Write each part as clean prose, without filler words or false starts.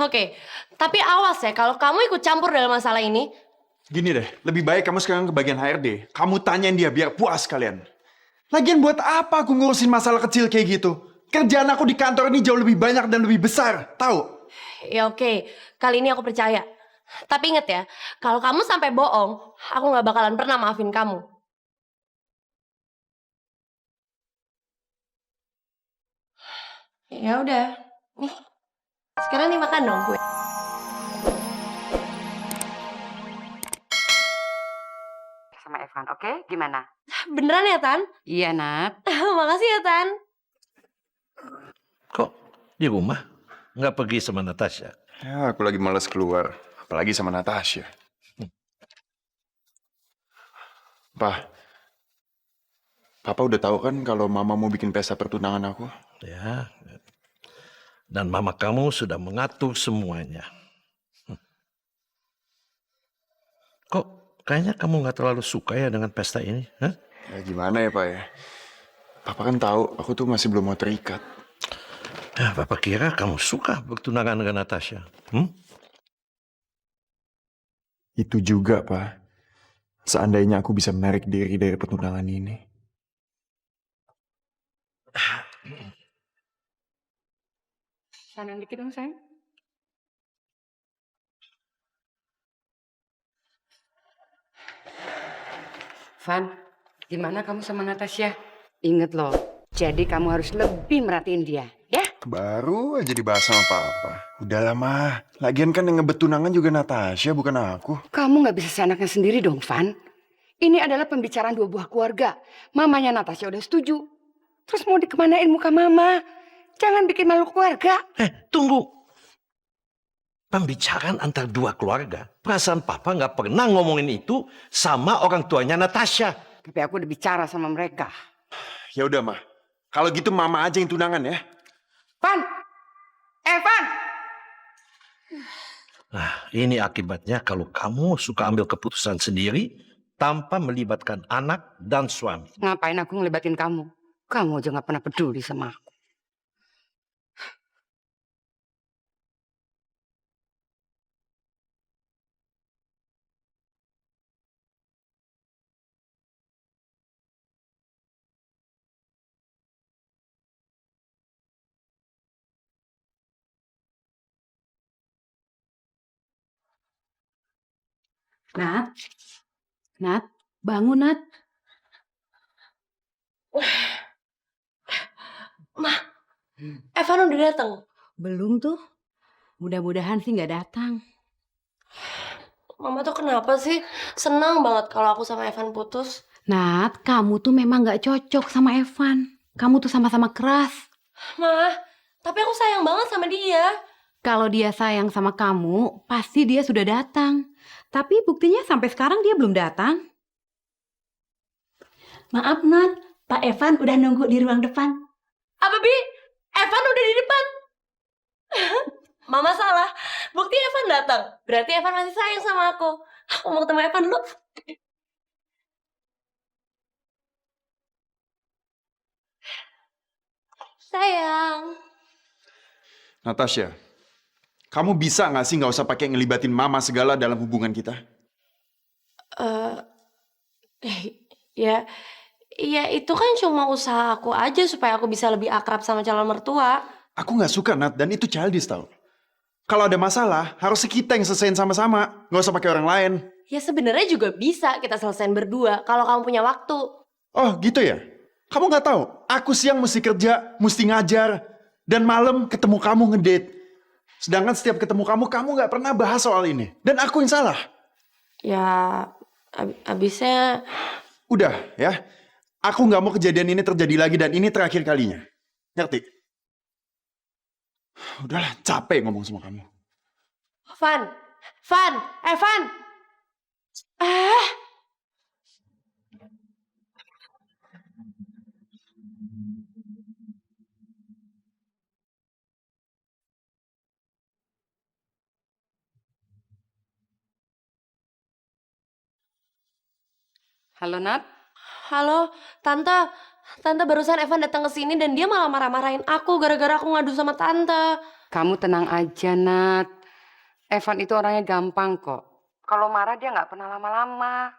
Oke, tapi awas ya kalau kamu ikut campur dalam masalah ini. Gini deh, lebih baik kamu sekarang ke bagian HRD. Kamu tanyain dia biar puas kalian. Lagian buat apa aku ngurusin masalah kecil kayak gitu? Kerjaan aku di kantor ini jauh lebih banyak dan lebih besar, tahu? Ya oke, kali ini aku percaya. Tapi inget ya, kalau kamu sampai bohong, aku nggak bakalan pernah maafin kamu. Ya udah, nih. Sekarang dimakan dong gue. Sama Evan, oke? Gimana? Beneran ya, Tan? Iya, Nat. Makasih ya, Tan. Kok di rumah? Nggak pergi sama Natasha? Ya, aku lagi males keluar. Apalagi sama Natasha. Papa udah tahu kan kalau Mama mau bikin pesta pertunangan aku? Ya. Dan mama kamu sudah mengatur semuanya. Kok kayaknya kamu nggak terlalu suka ya dengan pesta ini? Hah? Ya gimana ya, Pak ya? Papa kan tahu aku tuh masih belum mau terikat. Ya, Papa kira kamu suka bertunangan dengan Natasha. Itu juga, Pak. Seandainya aku bisa menarik diri dari pertunangan ini. Sana dikit dong, sayang. Van, gimana kamu sama Natasha? Ingat loh, jadi kamu harus lebih merhatiin dia, ya? Baru aja dibahas sama Papa. Udah lama. Lagian kan yang ngebet tunangan juga Natasha, bukan aku. Kamu nggak bisa seenaknya sendiri dong, Van. Ini adalah pembicaraan dua buah keluarga. Mamanya Natasha udah setuju. Terus mau dikemanain muka mama? Jangan bikin malu keluarga. Tunggu. Pembicaraan antar dua keluarga. Perasaan Papa nggak pernah ngomongin itu sama orang tuanya Natasha. Tapi aku udah bicara sama mereka. Ya udah, Ma. Kalau gitu Mama aja yang tunangan ya. Van! Van! Nah, ini akibatnya kalau kamu suka ambil keputusan sendiri tanpa melibatkan anak dan suami. Ngapain aku ngelibatin kamu? Kamu aja gak pernah peduli sama aku. Nat, Nat, bangun Nat. Ma, Evan udah datang. Belum tuh. Mudah-mudahan sih nggak datang. Mama tuh kenapa sih senang banget kalau aku sama Evan putus? Nat, kamu tuh memang nggak cocok sama Evan. Kamu tuh sama-sama keras. Ma, tapi aku sayang banget sama dia. Kalau dia sayang sama kamu, pasti dia sudah datang. Tapi buktinya sampai sekarang dia belum datang. Maaf Nat, Pak Evan udah nunggu di ruang depan. Apa Bi? Evan udah di depan. Mama salah. Bukti Evan datang. Berarti Evan masih sayang sama aku. Aku mau ketemu Evan dulu. Sayang. Natasha, kamu bisa nggak sih nggak usah pakai ngelibatin Mama segala dalam hubungan kita? Ya, ya itu kan cuma usaha aku aja supaya aku bisa lebih akrab sama calon mertua. Aku nggak suka, Nat, dan itu childish tau. Kalau ada masalah, harusnya kita yang selesaiin sama-sama. Nggak usah pakai orang lain. Ya sebenarnya juga bisa kita selesaiin berdua kalau kamu punya waktu. Oh, gitu ya? Kamu nggak tahu? Aku siang mesti kerja, mesti ngajar. Dan malam ketemu kamu ngedate. Sedangkan setiap ketemu kamu nggak pernah bahas soal ini. Dan aku yang salah. Ya, abisnya... Udah, ya. Aku nggak mau kejadian ini terjadi lagi dan ini terakhir kalinya. Ngerti? Udahlah, capek ngomong sama kamu. Van, Van. Halo, Nat. Halo, Tante. Tante barusan Evan datang ke sini dan dia malah marah-marahin aku gara-gara aku ngadu sama tante. Kamu tenang aja, Nat. Evan itu orangnya gampang kok. Kalau marah dia nggak pernah lama-lama.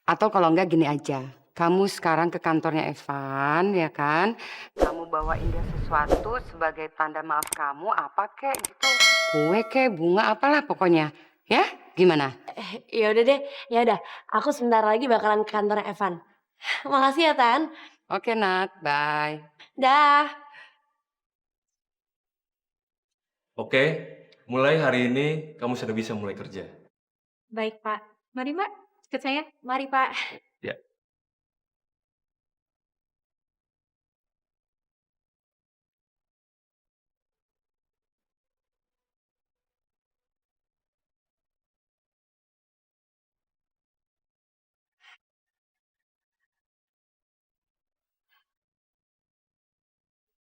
Atau kalau enggak gini aja. Kamu sekarang ke kantornya Evan, ya kan? Kamu bawain dia sesuatu sebagai tanda maaf kamu, apa kek gitu. Kue kek, bunga, apalah pokoknya. Ya, gimana? Ya udah deh, ya udah. Aku sebentar lagi bakalan ke kantornya Evan. Makasih ya, Tan. Oke, Nat. Bye. Dah. Oke, mulai hari ini kamu sudah bisa mulai kerja. Baik, Pak. Mari, Mbak. Ikut saya. Mari, Pak. Ya.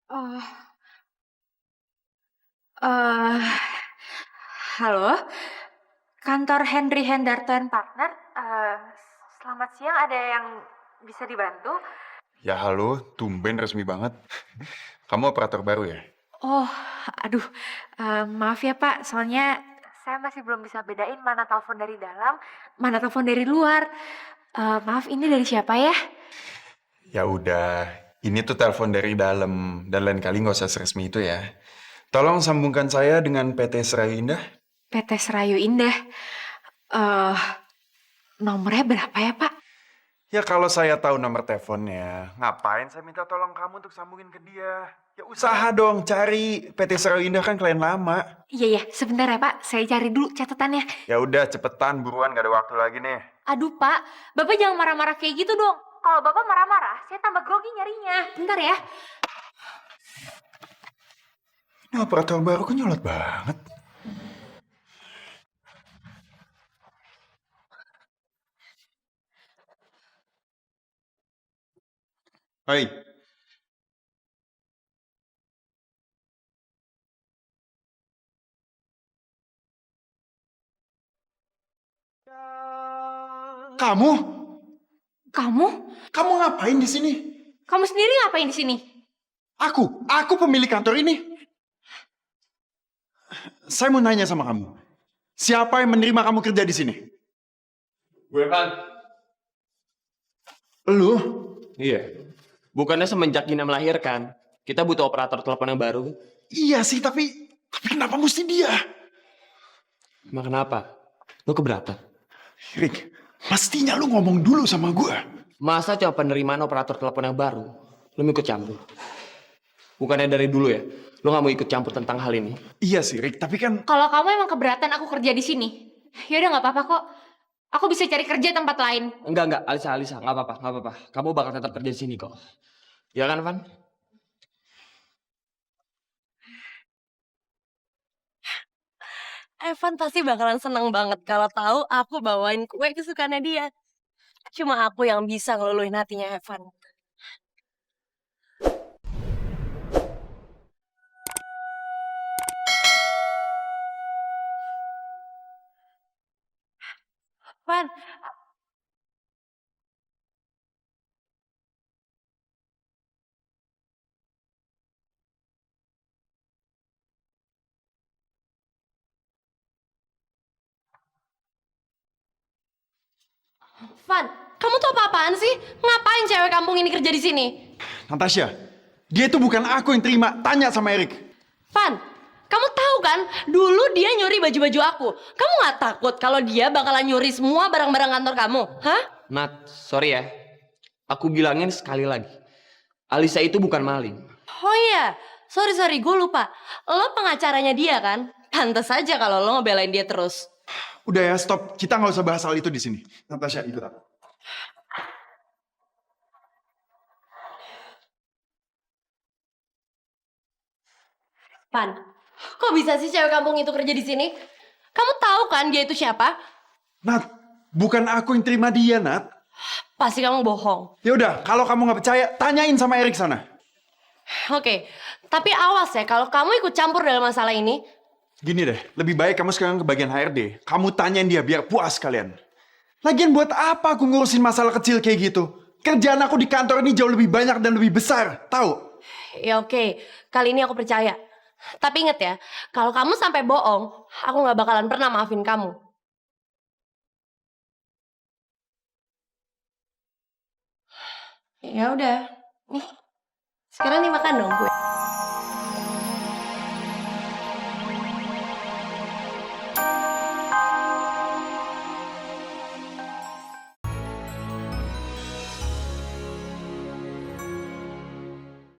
Oh, eh, halo, kantor Henry Hendarto and Partner. Selamat siang, ada yang bisa dibantu? Ya halo, tumben resmi banget. Kamu operator baru ya? Oh, aduh, maaf ya Pak, soalnya saya masih belum bisa bedain mana telepon dari dalam, mana telepon dari luar. Maaf, ini dari siapa ya? Ya udah, ini tuh telepon dari dalam dan lain kali nggak usah seresmi itu ya. Tolong sambungkan saya dengan PT Serayu Indah. PT Serayu Indah. Nomornya berapa ya Pak? Ya kalau saya tahu nomor teleponnya, ngapain saya minta tolong kamu untuk sambungin ke dia? Ya usaha dong, cari PT Serayu Indah kan klien lama. Iya, sebentar ya Pak, saya cari dulu catatannya. Ya udah, cepetan, buruan, gak ada waktu lagi nih. Aduh Pak, Bapak jangan marah-marah kayak gitu dong. Kalau Bapak marah-marah, saya tambah grogi nyarinya. Bentar ya. Ini operator baru kok nyolot banget. Hai. Kamu? Kamu? Kamu ngapain di sini? Kamu sendiri ngapain di sini? Aku pemilik kantor ini. Saya mau nanya sama kamu. Siapa yang menerima kamu kerja di sini? Gue kan? Lu? Iya. Bukannya semenjak Gina melahirkan, kita butuh operator telepon yang baru. Iya sih, tapi kenapa mesti dia? Emang kenapa? Lo keberatan? Rick, pastinya lu ngomong dulu sama gua. Masa cuma penerimaan operator telepon yang baru, lo mau ikut campur? Bukannya dari dulu ya, lo gak mau ikut campur tentang hal ini? Iya sih, Rick, tapi kan... Kalau kamu emang keberatan aku kerja di sini, ya udah nggak apa-apa kok. Aku bisa cari kerja tempat lain. Enggak, Alisa, nggak apa-apa. Kamu bakal tetap kerja di sini kok. Ya kan, Van? Evan pasti bakalan seneng banget kalau tahu aku bawain kue kesukaannya dia. Cuma aku yang bisa ngeluluhin hatinya Evan. Van, Van, kamu tuh apa-apaan sih? Ngapain cewek kampung ini kerja di sini? Natasha, dia itu bukan aku yang terima. Tanya sama Eric. Van, kamu tahu kan, dulu dia nyuri baju-baju aku. Kamu nggak takut kalau dia bakalan nyuri semua barang-barang kantor kamu? Hah? Nat, sorry ya. Aku bilangin sekali lagi. Alisa itu bukan maling. Oh iya, sorry, gue lupa. Lo pengacaranya dia kan? Pantes aja kalau lo ngebelain dia terus. Udah ya, stop. Kita nggak usah bahas hal itu di sini. Natasha, ikut aku. Van, kok bisa sih cewek kampung itu kerja di sini? Kamu tahu kan dia itu siapa? Nat, bukan aku yang terima dia, Nat. Pasti kamu bohong. Ya udah, kalau kamu nggak percaya, tanyain sama Eric sana. Oke, tapi awas ya kalau kamu ikut campur dalam masalah ini. Gini deh, lebih baik kamu sekarang ke bagian HRD. Kamu tanyain dia biar puas kalian. Lagian buat apa aku ngurusin masalah kecil kayak gitu? Kerjaan aku di kantor ini jauh lebih banyak dan lebih besar, tahu? Ya oke, kali ini aku percaya. Tapi inget ya, kalau kamu sampai bohong, aku nggak bakalan pernah maafin kamu. Ya udah, nih. Sekarang nih makan dong gue.